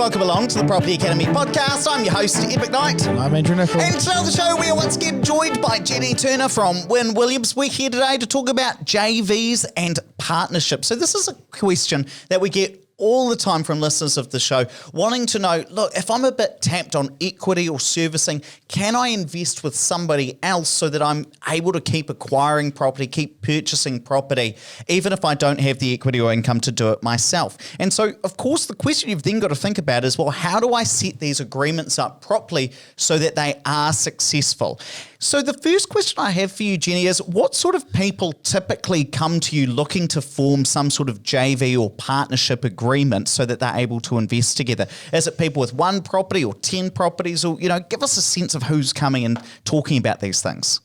welcome along to the Property Academy podcast. I'm your host, Ed McKnight. I'm Andrew Nichols. And today on the show, we are once again joined by Jenny Turner from Wynn Williams. We're here today to talk about JVs and partnerships. So this is a question that we get all the time from listeners of the show, wanting to know, look, if I'm a bit tapped on equity or servicing, can I invest with somebody else so that I'm able to keep acquiring property, keep purchasing property, even if I don't have the equity or income to do it myself? And so, of course, the question you've then got to think about is, well, how do I set these agreements up properly so that they are successful? So the first question I have for you, Jenny, is what sort of people typically come to you looking to form some sort of JV or partnership agreement so that they're able to invest together? Is it people with one property or 10 properties? Or, give us a sense of who's coming and talking about these things.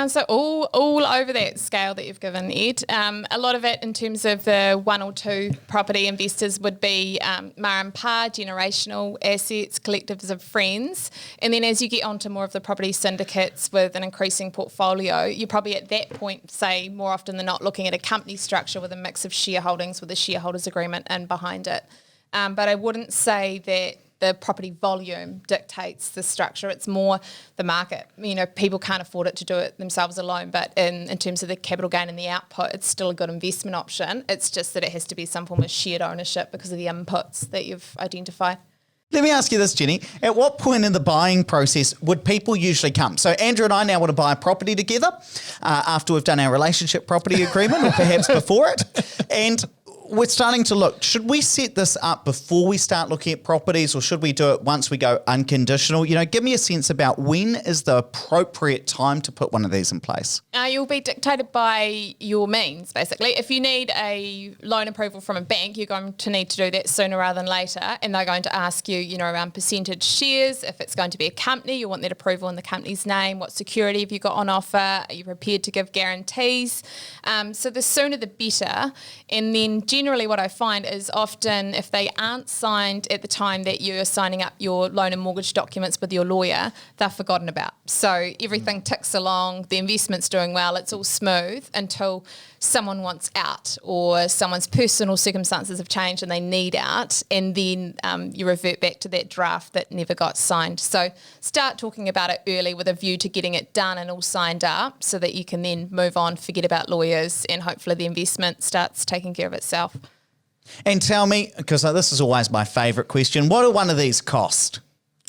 So all over that scale that you've given, Ed. A lot of it in terms of the one or two property investors would be ma and pa, generational assets, collectives of friends. And then as you get onto more of the property syndicates with an increasing portfolio, you're probably at that point, say, more often than not, looking at a company structure with a mix of shareholdings with a shareholders agreement in behind it. But I wouldn't say that the property volume dictates the structure. It's more the market. People can't afford it to do it themselves alone, but in terms of the capital gain and the output, it's still a good investment option. It's just that it has to be some form of shared ownership because of the inputs that you've identified. Let me ask you this, Jenny. At what point in the buying process would people usually come? So Andrew and I now want to buy a property together after we've done our relationship property agreement or perhaps before it. And we're starting to look, should we set this up before we start looking at properties or should we do it once we go unconditional? Give me a sense about when is the appropriate time to put one of these in place. You'll be dictated by your means, basically. If you need a loan approval from a bank, you're going to need to do that sooner rather than later. And they're going to ask you, around percentage shares. If it's going to be a company, you want that approval in the company's name. What security have you got on offer? Are you prepared to give guarantees? So the sooner the better. And then generally what I find is often if they aren't signed at the time that you're signing up your loan and mortgage documents with your lawyer, they're forgotten about. So everything ticks along, the investment's doing well, it's all smooth until someone wants out or someone's personal circumstances have changed and they need out, and then you revert back to that draft that never got signed. So start talking about it early with a view to getting it done and all signed up so that you can then move on, forget about lawyers, and hopefully the investment starts taking care of itself. And tell me, because this is always my favourite question, what do one of these cost?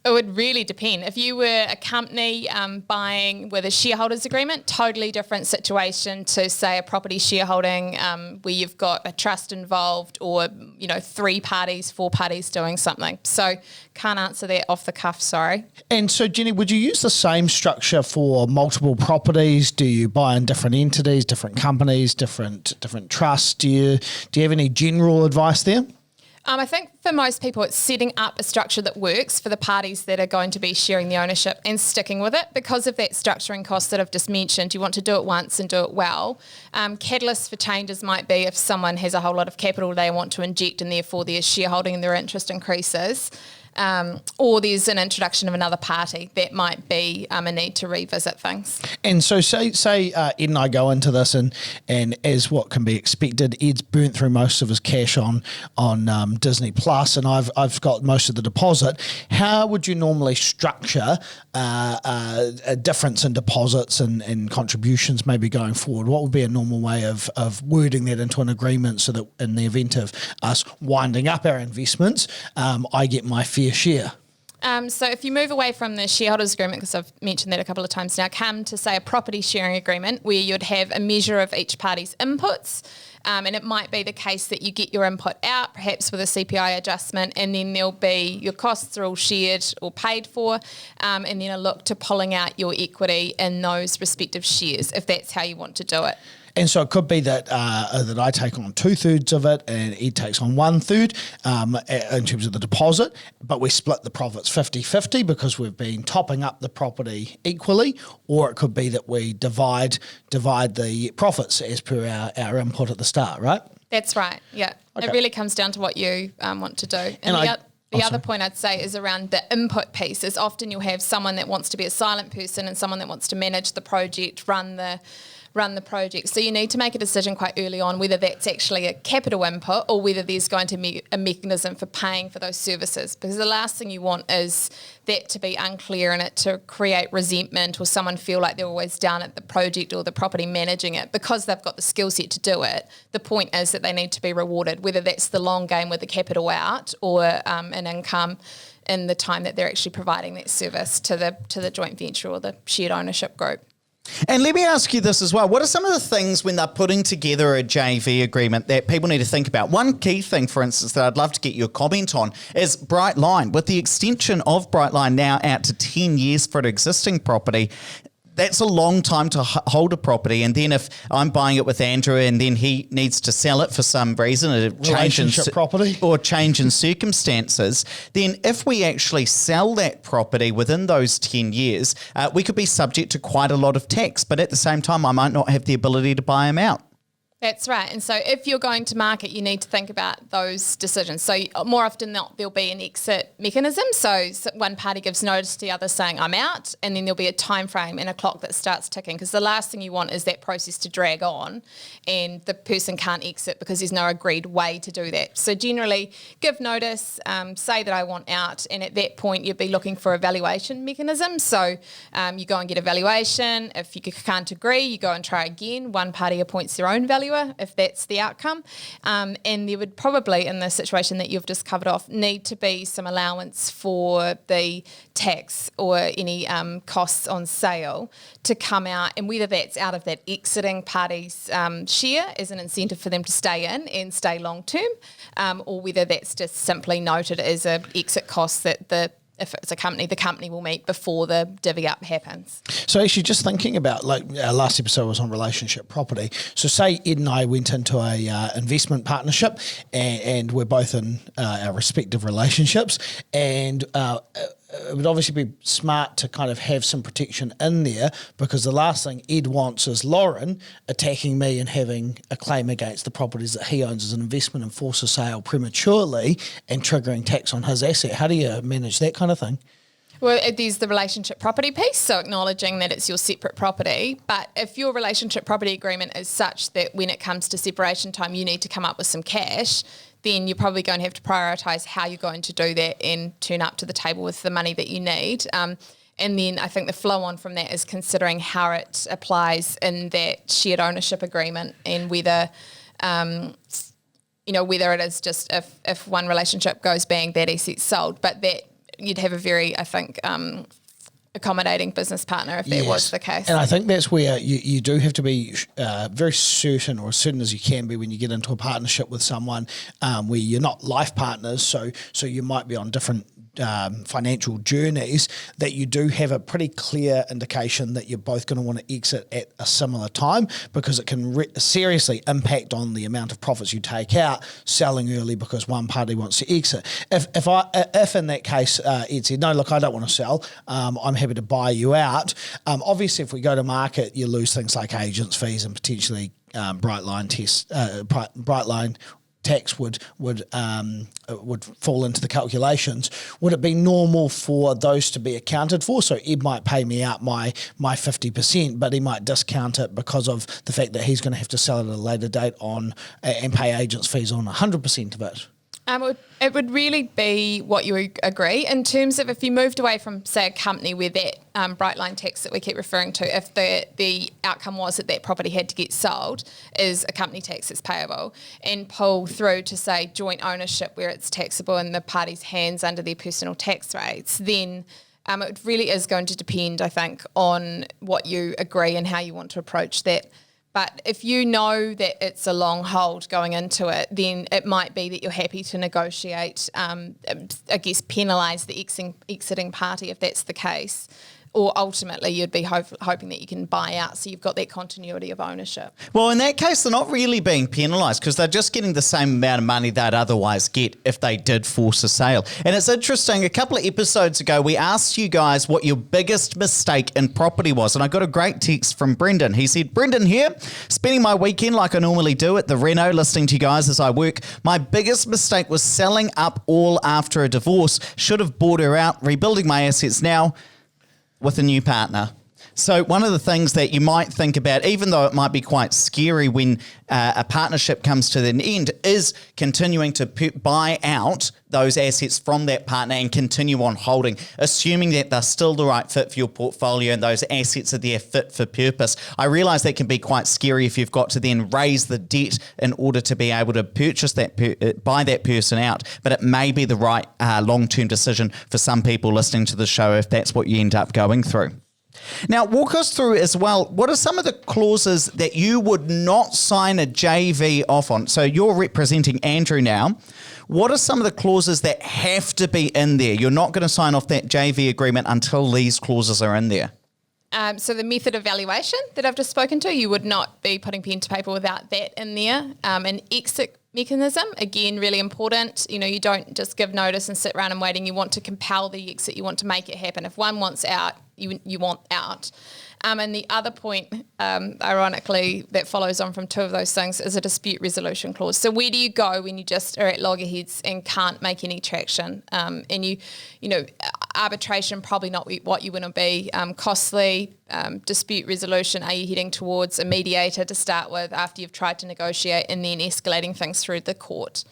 It would really depend. If you were a company buying with a shareholders agreement, totally different situation to, say, a property shareholding where you've got a trust involved or, 3 parties, 4 parties doing something. So can't answer that off the cuff, sorry. And so, Jenny, would you use the same structure for multiple properties? Do you buy in different entities, different companies, different trusts? Do you have any general advice there? I think for most people it's setting up a structure that works for the parties that are going to be sharing the ownership and sticking with it because of that structuring cost that I've just mentioned. You want to do it once and do it well. Catalysts for changes might be if someone has a whole lot of capital they want to inject and therefore their shareholding and their interest increases. Or there's an introduction of another party. That might be a need to revisit things. And so say Ed and I go into this and as what can be expected, Ed's burnt through most of his cash on Disney Plus and I've got most of the deposit. How would you normally structure a difference in deposits and contributions maybe going forward? What would be a normal way of wording that into an agreement so that in the event of us winding up our investments, I get my fair share? So if you move away from the shareholders agreement, because I've mentioned that a couple of times now, come to, say, a property sharing agreement where you'd have a measure of each party's inputs. And it might be the case that you get your input out, perhaps with a CPI adjustment, and then there'll be your costs are all shared or paid for, and then a look to pulling out your equity in those respective shares, if that's how you want to do it. And so it could be that I take on 2/3 of it and Ed takes on 1/3 in terms of the deposit, but we split the profits 50-50 because we've been topping up the property equally, or it could be that we divide the profits as per our input at the start, right? That's right, yeah. Okay. It really comes down to what you want to do. The other point I'd say is around the input piece is often you'll have someone that wants to be a silent person and someone that wants to manage the project, run the run the project. So you need to make a decision quite early on whether that's actually a capital input or whether there's going to be a mechanism for paying for those services, because the last thing you want is that to be unclear and it to create resentment or someone feel like they're always down at the project or the property managing it because they've got the skill set to do it. The point is that they need to be rewarded, whether that's the long game with the capital out or an income in the time that they're actually providing that service to the joint venture or the shared ownership group. And let me ask you this as well. What are some of the things when they're putting together a JV agreement that people need to think about? One key thing, for instance, that I'd love to get your comment on is Bright Line. With the extension of Bright Line now out to 10 years for an existing property, that's a long time to hold a property. And then if I'm buying it with Andrew and then he needs to sell it for some reason, a change in property or change in circumstances, then if we actually sell that property within those 10 years, we could be subject to quite a lot of tax. But at the same time, I might not have the ability to buy them out. That's right. And so if you're going to market, you need to think about those decisions. So more often there'll be an exit mechanism. So one party gives notice to the other saying, I'm out, and then there'll be a time frame and a clock that starts ticking, because the last thing you want is that process to drag on and the person can't exit because there's no agreed way to do that. So generally give notice, say that I want out, and at that point you'd be looking for a valuation mechanism. So you go and get a valuation. If you can't agree, you go and try again. One party appoints their own valuer if that's the outcome. And there would probably, in the situation that you've just covered off, need to be some allowance for the tax or any costs on sale to come out, and whether that's out of that exiting party's share as an incentive for them to stay in and stay long term, or whether that's just simply noted as a exit cost that if it's a company, the company will meet before the divvy up happens. So actually just thinking about, like our last episode was on relationship property. So say Ed and I went into a investment partnership and we're both in our respective relationships, and it would obviously be smart to kind of have some protection in there, because the last thing Ed wants is Lauren attacking me and having a claim against the properties that he owns as an investment and force a sale prematurely and triggering tax on his asset. How do you manage that kind of thing? Well, there's the relationship property piece, so acknowledging that it's your separate property. But if your relationship property agreement is such that when it comes to separation time, you need to come up with some cash, then you're probably going to have to prioritise how you're going to do that and turn up to the table with the money that you need. And then I think the flow on from that is considering how it applies in that shared ownership agreement, and whether whether it is just if one relationship goes bang, that asset's sold, but that you'd have a very, I think, accommodating business partner if that was the case. And I think that's where you do have to be very certain, or as certain as you can be, when you get into a partnership with someone where you're not life partners, so you might be on different financial journeys, that you do have a pretty clear indication that you're both going to want to exit at a similar time, because it can seriously impact on the amount of profits you take out selling early because one party wants to exit. If in that case Ed said, no, look, I don't want to sell, I'm happy to buy you out. Obviously, if we go to market, you lose things like agents' fees and potentially Bright Line tax would fall into the calculations. Would it be normal for those to be accounted for? So Ed might pay me out my 50%, but he might discount it because of the fact that he's going to have to sell it at a later date on and pay agents' fees on 100% of it. It would really be what you agree. In terms of if you moved away from, say, a company where that bright line tax that we keep referring to, if the outcome was that property had to get sold, is a company tax that's payable, and pull through to, say, joint ownership where it's taxable in the parties' hands under their personal tax rates, then it really is going to depend, I think, on what you agree and how you want to approach that. But if you know that it's a long hold going into it, then it might be that you're happy to negotiate, I guess penalise the exiting party if that's the case. Or ultimately you'd be hoping that you can buy out, so you've got that continuity of ownership. Well, in that case, they're not really being penalised, because they're just getting the same amount of money they'd otherwise get if they did force a sale. And it's interesting, a couple of episodes ago, we asked you guys what your biggest mistake in property was. And I got a great text from Brendan. He said, Brendan here, spending my weekend like I normally do at the Reno, listening to you guys as I work. My biggest mistake was selling up all after a divorce. Should have bought her out, rebuilding my assets now with a new partner. So one of the things that you might think about, even though it might be quite scary when a partnership comes to an end, is continuing to buy out those assets from that partner and continue on holding, assuming that they're still the right fit for your portfolio and those assets are there fit for purpose. I realise that can be quite scary if you've got to then raise the debt in order to be able to purchase that, buy that person out, but it may be the right long-term decision for some people listening to the show if that's what you end up going through. Now, walk us through as well, what are some of the clauses that you would not sign a JV off on? So you're representing Andrew now. What are some of the clauses that have to be in there? You're not going to sign off that JV agreement until these clauses are in there. So the method of valuation that I've just spoken to, you would not be putting pen to paper without that in there. An exit mechanism, again, really important. You don't just give notice and sit around and waiting. You want to compel the exit. You want to make it happen. If one wants out, you want out. And the other point, ironically, that follows on from two of those things is a dispute resolution clause. So where do you go when you just are at loggerheads and can't make any traction? And arbitration probably not what you want to be. Costly, dispute resolution, are you heading towards a mediator to start with after you've tried to negotiate and then escalating things through the court?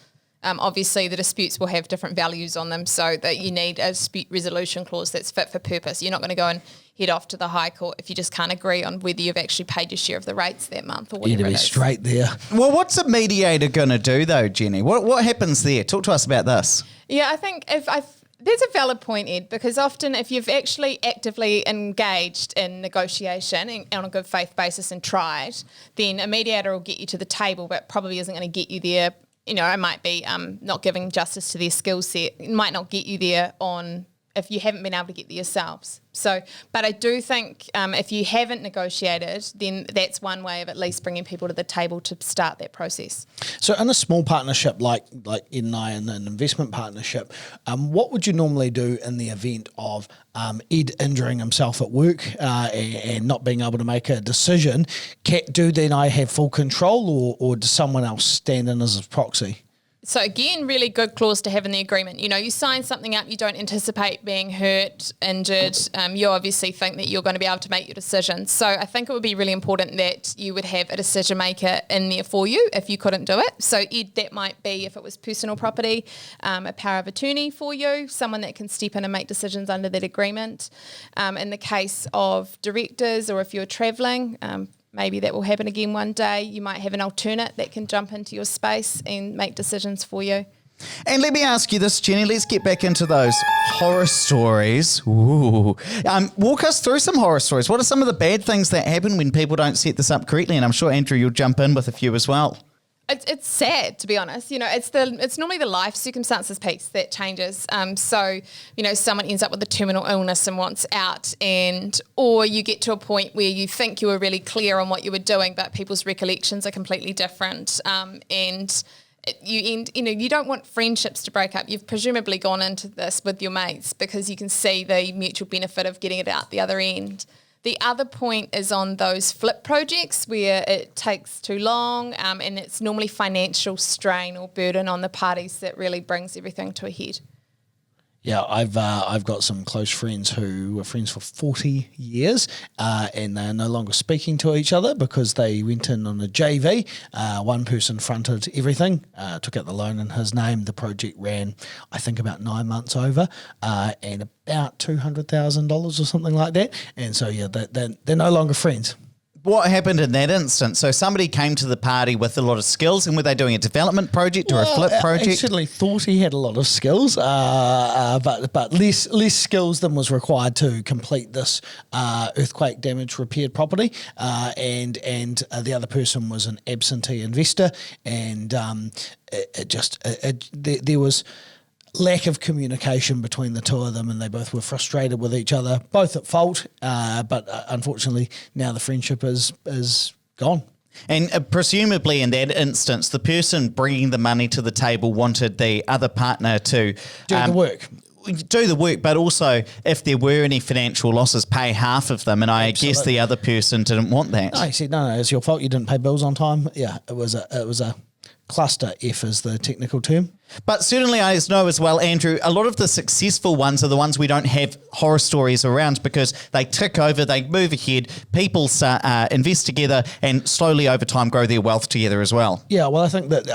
Obviously, the disputes will have different values on them, so that you need a dispute resolution clause that's fit for purpose. You're not going to go and head off to the High Court if you just can't agree on whether you've actually paid your share of the rates that month or whatever. You'd be straight there. Well, what's a mediator going to do, though, Jenny? What happens there? Talk to us about this. Yeah, I think there's a valid point, Ed, because often if you've actually actively engaged in negotiation on a good faith basis and tried, then a mediator will get you to the table, but probably isn't going to get you there. It might be not giving justice to their skill set. It might not get you there if you haven't been able to get there yourselves. So, but I do think if you haven't negotiated, then that's one way of at least bringing people to the table to start that process. So in a small partnership like Ed and I in an investment partnership, what would you normally do in the event of Ed injuring himself at work and not being able to make a decision? Do then I have full control or does someone else stand in as a proxy? So again, really good clause to have in the agreement. You sign something up, you don't anticipate being hurt, injured. You obviously think that you're going to be able to make your decision. So I think it would be really important that you would have a decision maker in there for you if you couldn't do it. So Ed, that might be if it was personal property, a power of attorney for you, someone that can step in and make decisions under that agreement. In the case of directors or if you're travelling, maybe that will happen again one day. You might have an alternate that can jump into your space and make decisions for you. And let me ask you this, Jenny. Let's get back into those horror stories. Ooh. Walk us through some horror stories. What are some of the bad things that happen when people don't set this up correctly? And I'm sure, Andrew, you'll jump in with a few as well. It's sad, to be honest. It's normally the life circumstances piece that changes. So someone ends up with a terminal illness and wants out, or you get to a point where you think you were really clear on what you were doing, but people's recollections are completely different. And you don't want friendships to break up. You've presumably gone into this with your mates because you can see the mutual benefit of getting it out the other end. The other point is on those flip projects where it takes too long and it's normally financial strain or burden on the parties that really brings everything to a head. Yeah, I've got some close friends who were friends for 40 years and they're no longer speaking to each other because they went in on a JV. One person fronted everything, took out the loan in his name. The project ran, I think, about 9 months over and about $200,000 or something like that. And so, yeah, they're no longer friends. What happened in that instance? So somebody came to the party with a lot of skills, and were they doing a development project or a flip project? He certainly thought he had a lot of skills, but less skills than was required to complete this earthquake damage repaired property. And the other person was an absentee investor, and there was lack of communication between the two of them, and they both were frustrated with each other, both at fault, but unfortunately now the friendship is gone. And presumably in that instance, the person bringing the money to the table wanted the other partner to do the work, but also if there were any financial losses, pay half of them. And I Absolutely. guess the other person didn't want that. No, he said, no, it's your fault. You didn't pay bills on time. Yeah, it was a cluster F is the technical term. But certainly I know as well, Andrew, a lot of the successful ones are the ones we don't have horror stories around because they tick over, they move ahead, people invest together and slowly over time grow their wealth together as well. Yeah, well, I think that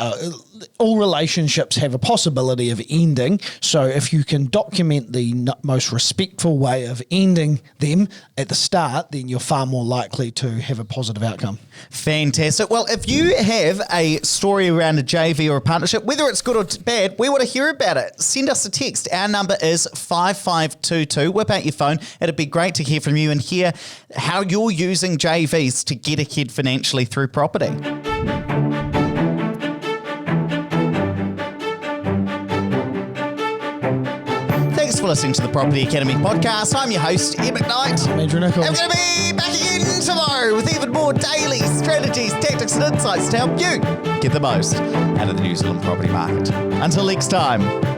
all relationships have a possibility of ending. So if you can document the most respectful way of ending them at the start, then you're far more likely to have a positive outcome. Fantastic. Well, if you have a story around a JV or a partnership, whether it's good or bad, we want to hear about it. Send us a text. Our number is 5522. Whip out your phone. It'd be great to hear from you and hear how you're using JVs to get ahead financially through property. Thanks for listening to the Property Academy podcast. I'm your host, Ed McKnight. I'm Andrew Nichols. I'm going to be back again tomorrow with even more daily strategies, tactics and insights to help you get the most out of the New Zealand property market. Until next time.